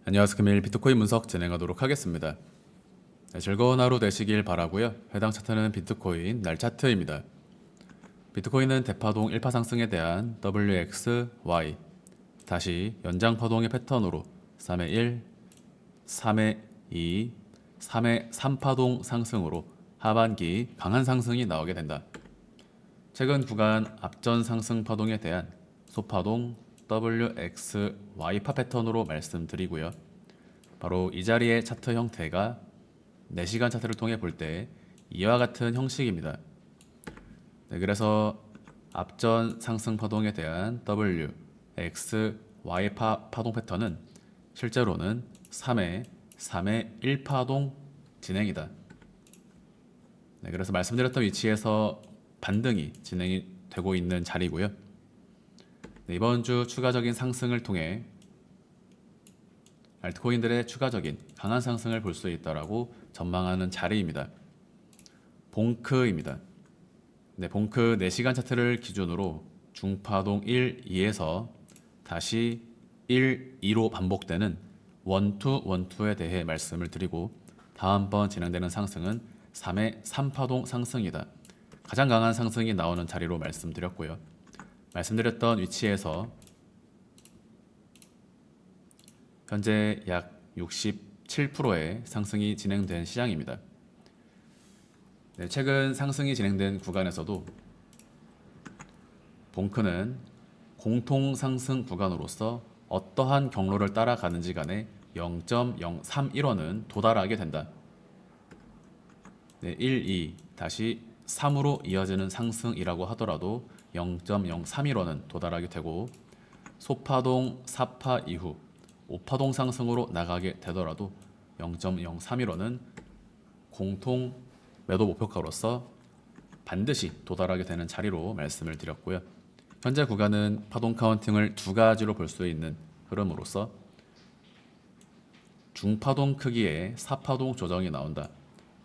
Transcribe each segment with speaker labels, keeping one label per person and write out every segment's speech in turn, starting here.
Speaker 1: 안녕하세요. 금일 비트코인 분석 진행하도록 하겠습니다. 즐거운 하루 되시길 바라고요. 해당 차트는 비트코인 날 차트입니다. 비트코인은 대파동 1파 상승에 대한 WXY 다시 연장파동의 패턴으로 3의 1, 3의 2, 3의 3파동 상승으로 하반기 강한 상승이 나오게 된다. 최근 구간 앞전 상승 파동에 대한 소파동 WXY파 패턴으로 말씀드리고요. 바로 이 자리의 차트 형태가 4시간 차트를 통해 볼 때 이와 같은 형식입니다. 그래서 앞전 상승 파동에 대한 WXY파 파동 패턴은 실제로는 3의 1파동 진행이다. 그래서 말씀드렸던 위치에서 반등이 진행이 되고 있는 자리고요. 이번 주 추가적인 상승을 통해 알트코인들의 추가적인 강한 상승을 볼 수 있다라고 전망하는 자리입니다. 봉크입니다. 봉크 4시간 차트를 기준으로 중파동 1, 2에서 다시 1, 2로 반복되는 원투, 원투에 대해 말씀을 드리고 다음번 진행되는 상승은 3의 3파동 상승이다. 가장 강한 상승이 나오는 자리로 말씀드렸고요. 말씀드렸던 위치에서 현재 약 67%의 상승이 진행된 시장입니다. 최근 상승이 진행된 구간에서도 봉크는 공통 상승 구간으로서 어떠한 경로를 따라가는지 간에 0.031원은 도달하게 된다. 1, 2 다시 3으로 이어지는 상승이라고 하더라도 0.031원은 도달하게 되고 소파동 4파 이후 5파동 상승으로 나가게 되더라도 0.031원은 공통 매도 목표가로서 반드시 도달하게 되는 자리로 말씀을 드렸고요. 현재 구간은 파동 카운팅을 두 가지로 볼 수 있는 흐름으로서 중파동 크기의 4파동 조정이 나온다.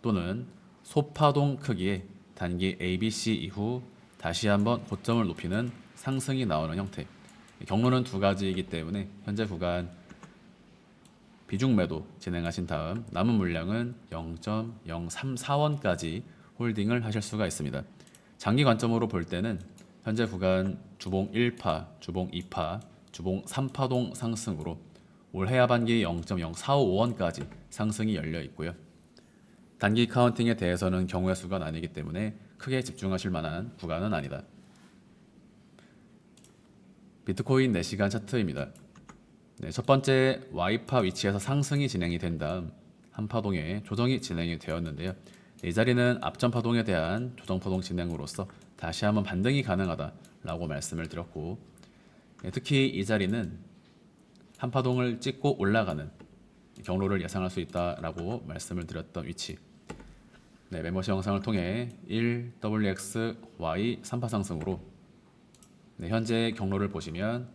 Speaker 1: 또는 소파동 크기의 단기 ABC 이후 다시 한번 고점을 높이는 상승이 나오는 형태. 경로는 두 가지이기 때문에 현재 구간 비중 매도 진행하신 다음 남은 물량은 0.034원까지 홀딩을 하실 수가 있습니다. 장기 관점으로 볼 때는 현재 구간 주봉 1파, 주봉 2파, 주봉 3파동 상승으로 올해 하반기 0.0455원까지 상승이 열려 있고요. 단기 카운팅에 대해서는 경우의 수가 아니기 때문에 크게 집중하실 만한 구간은 아니다. 비트코인 4시간 차트입니다. 첫 번째 Y파 위치에서 상승이 진행이 된 다음 한 파동에 조정이 진행이 되었는데요. 이 자리는 앞전 파동에 대한 조정 파동 진행으로서 다시 한번 반등이 가능하다라고 말씀을 드렸고, 특히 이 자리는 한 파동을 찍고 올라가는 경로를 예상할 수 있다라고 말씀을 드렸던 위치. 멤버십 영상을 통해 1WXY 3파 상승으로 현재 경로를 보시면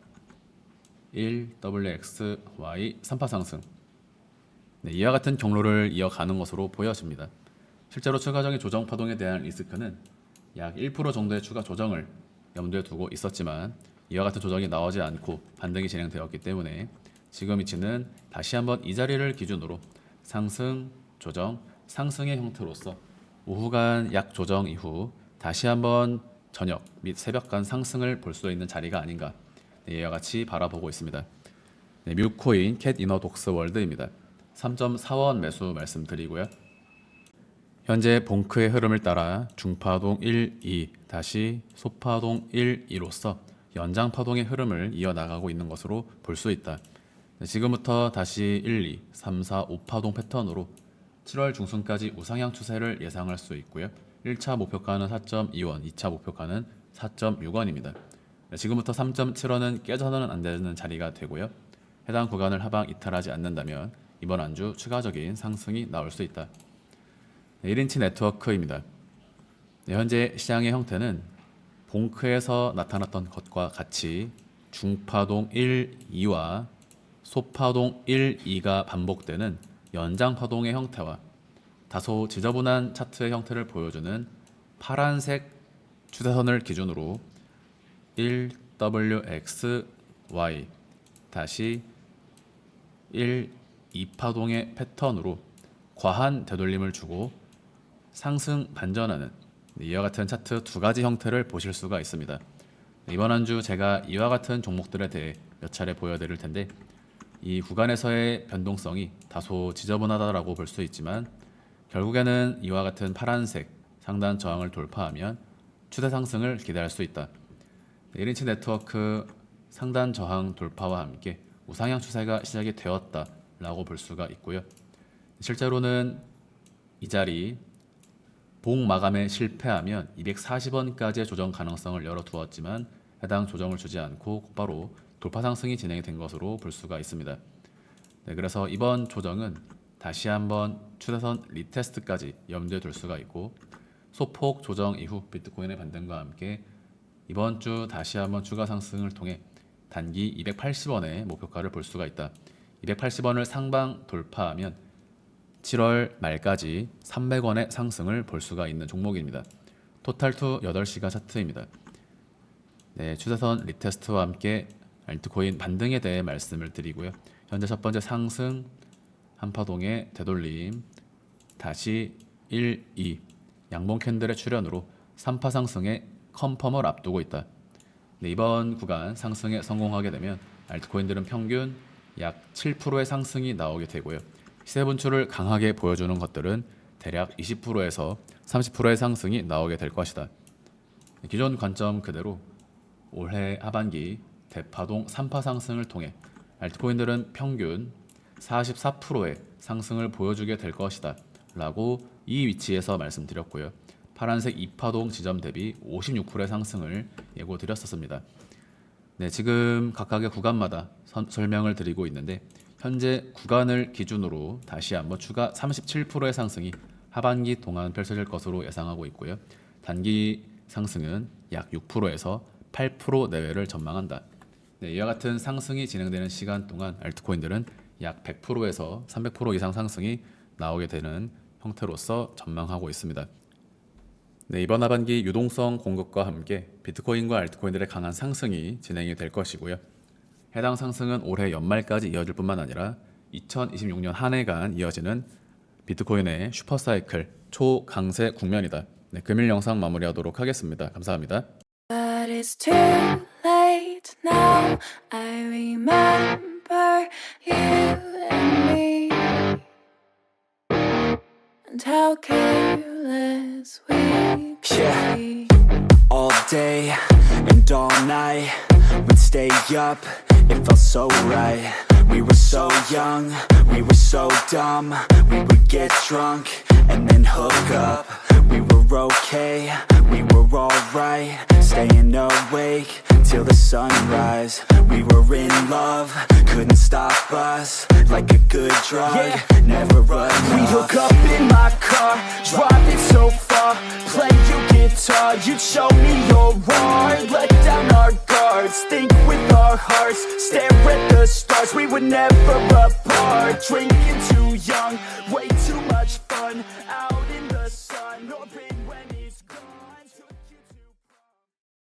Speaker 1: 1WXY 3파 상승 이와 같은 경로를 이어가는 것으로 보여집니다. 실제로 추가적인 조정 파동에 대한 리스크는 약 1% 정도의 추가 조정을 염두에 두고 있었지만 이와 같은 조정이 나오지 않고 반등이 진행되었기 때문에 지금 위치는 다시 한번 이 자리를 기준으로 상승, 조정, 상승의 형태로서 오후간 약 조정 이후 다시 한번 저녁 및 새벽간 상승을 볼 수 있는 자리가 아닌가 이와 같이 바라보고 있습니다. 뮤코인 캣 이너 독스 월드입니다. 3.4원 매수 말씀드리고요. 현재 봉크의 흐름을 따라 중파동 1, 2 다시 소파동 1, 2로서 연장파동의 흐름을 이어나가고 있는 것으로 볼 수 있다. 지금부터 다시 1, 2, 3, 4, 5파동 패턴으로 7월 중순까지 우상향 추세를 예상할 수 있고요. 1차 목표가는 4.2원, 2차 목표가는 4.6원입니다. 지금부터 3.7원은 깨져서는 안 되는 자리가 되고요. 해당 구간을 하방 이탈하지 않는다면 이번 한 주 추가적인 상승이 나올 수 있다. 1인치 네트워크입니다. 현재 시장의 형태는 봉크에서 나타났던 것과 같이 중파동 1, 2와 소파동 1, 2가 반복되는 연장파동의 형태와 다소 지저분한 차트의 형태를 보여주는 파란색 추세선을 기준으로 1WXY 다시 1, 2파동의 패턴으로 과한 되돌림을 주고 상승 반전하는 이와 같은 차트 두 가지 형태를 보실 수가 있습니다. 이번 한 주 제가 이와 같은 종목들에 대해 몇 차례 보여드릴 텐데 이 구간에서의 변동성이 다소 지저분하다라고 볼 수 있지만 결국에는 이와 같은 파란색 상단 저항을 돌파하면 추세 상승을 기대할 수 있다. 1인치 네트워크 상단 저항 돌파와 함께 우상향 추세가 시작이 되었다라고 볼 수가 있고요. 실제로는 이 자리 봉 마감에 실패하면 240원까지의 조정 가능성을 열어두었지만 해당 조정을 주지 않고 곧바로 돌파 상승이 진행이 된 것으로 볼 수가 있습니다. 네, 그래서 이번 조정은 다시 한번 추세선 리테스트까지 염두에 둘 수가 있고 소폭 조정 이후 비트코인의 반등과 함께 이번 주 다시 한번 추가 상승을 통해 단기 280원의 목표가를 볼 수가 있다. 280원을 상방 돌파하면 7월 말까지 300원의 상승을 볼 수가 있는 종목입니다. 토탈2 8시간 차트입니다. 네, 추세선 리테스트와 함께 알트코인 반등에 대해 말씀을 드리고요. 현재 첫 번째 상승 한파동의 되돌림 다시 1, 2 양봉 캔들의 출현으로 3파 상승의 컨펌을 앞두고 있다. 네, 이번 구간 상승에 성공하게 되면 알트코인들은 평균 약 7%의 상승이 나오게 되고요. 시세 분출을 강하게 보여주는 것들은 대략 20%에서 30%의 상승이 나오게 될 것이다. 기존 관점 그대로 올해 하반기 대파동 3파 상승을 통해 알트코인들은 평균 44%의 상승을 보여주게 될 것이다 라고 이 위치에서 말씀드렸고요. 파란색 2파동 지점 대비 56%의 상승을 예고드렸었습니다. 네, 지금 각각의 구간마다 설명을 드리고 있는데 현재 구간을 기준으로 다시 한번 추가 37%의 상승이 하반기 동안 펼쳐질 것으로 예상하고 있고요. 단기 상승은 약 6%에서 8% 내외를 전망한다. 네, 이와 같은 상승이 진행되는 시간 동안 알트코인들은 약 100%에서 300% 이상 상승이 나오게 되는 형태로서 전망하고 있습니다. 네, 이번 하반기 유동성 공급과 함께 비트코인과 알트코인들의 강한 상승이 진행이 될 것이고요. 해당 상승은 올해 연말까지 이어질 뿐만 아니라 2026년 한 해간 이어지는 비트코인의 슈퍼사이클 초강세 국면이다. 네, 금일 영상 마무리하도록 하겠습니다. 감사합니다.
Speaker 2: But it's too late now. I remember you and me, and how careless we could be.
Speaker 3: All day and all night, we'd stay up, it felt so right. We were so young, we were so dumb. We would get drunk and then hook up. We were okay, we were alright. Staying awake till the sunrise. We were in love, couldn't stop us. Like a good drug, never enough. We'd hook up in my car, drive it so far. Play your guitar, you'd show me your art. Let down our guards, think with our hearts. Stare at the stars, we were never apart. Drinking too young, way too much fun. Out in the sun, or